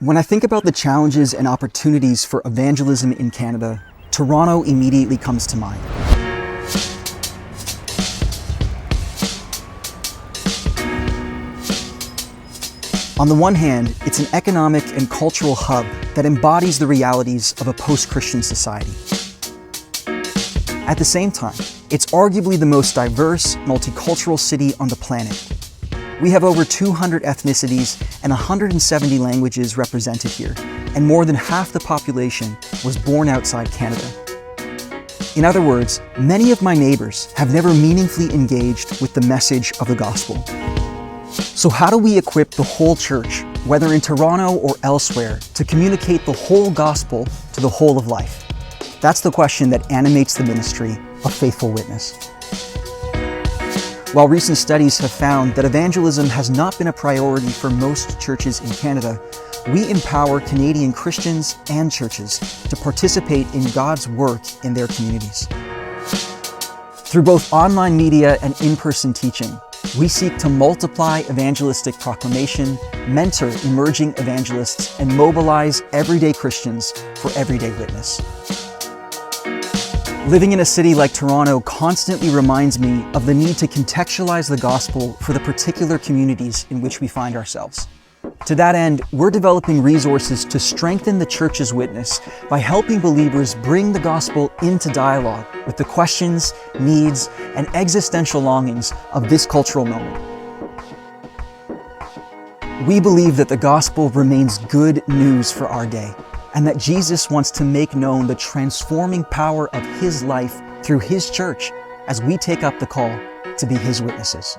When I think about the challenges and opportunities for evangelism in Canada, Toronto immediately comes to mind. On the one hand, it's an economic and cultural hub that embodies the realities of a post-Christian society. At the same time, it's arguably the most diverse, multicultural city on the planet. We have over 200 ethnicities and 170 languages represented here, and more than half the population was born outside Canada. In other words, many of my neighbors have never meaningfully engaged with the message of the gospel. So how do we equip the whole church, whether in Toronto or elsewhere, to communicate the whole gospel to the whole of life? That's the question that animates the ministry of Faithful Witness. While recent studies have found that evangelism has not been a priority for most churches in Canada, we empower Canadian Christians and churches to participate in God's work in their communities. Through both online media and in-person teaching, we seek to multiply evangelistic proclamation, mentor emerging evangelists, and mobilize everyday Christians for everyday witness. Living in a city like Toronto constantly reminds me of the need to contextualize the gospel for the particular communities in which we find ourselves. To that end, we're developing resources to strengthen the church's witness by helping believers bring the gospel into dialogue with the questions, needs, and existential longings of this cultural moment. We believe that the gospel remains good news for our day, and that Jesus wants to make known the transforming power of His life through His church as we take up the call to be His witnesses.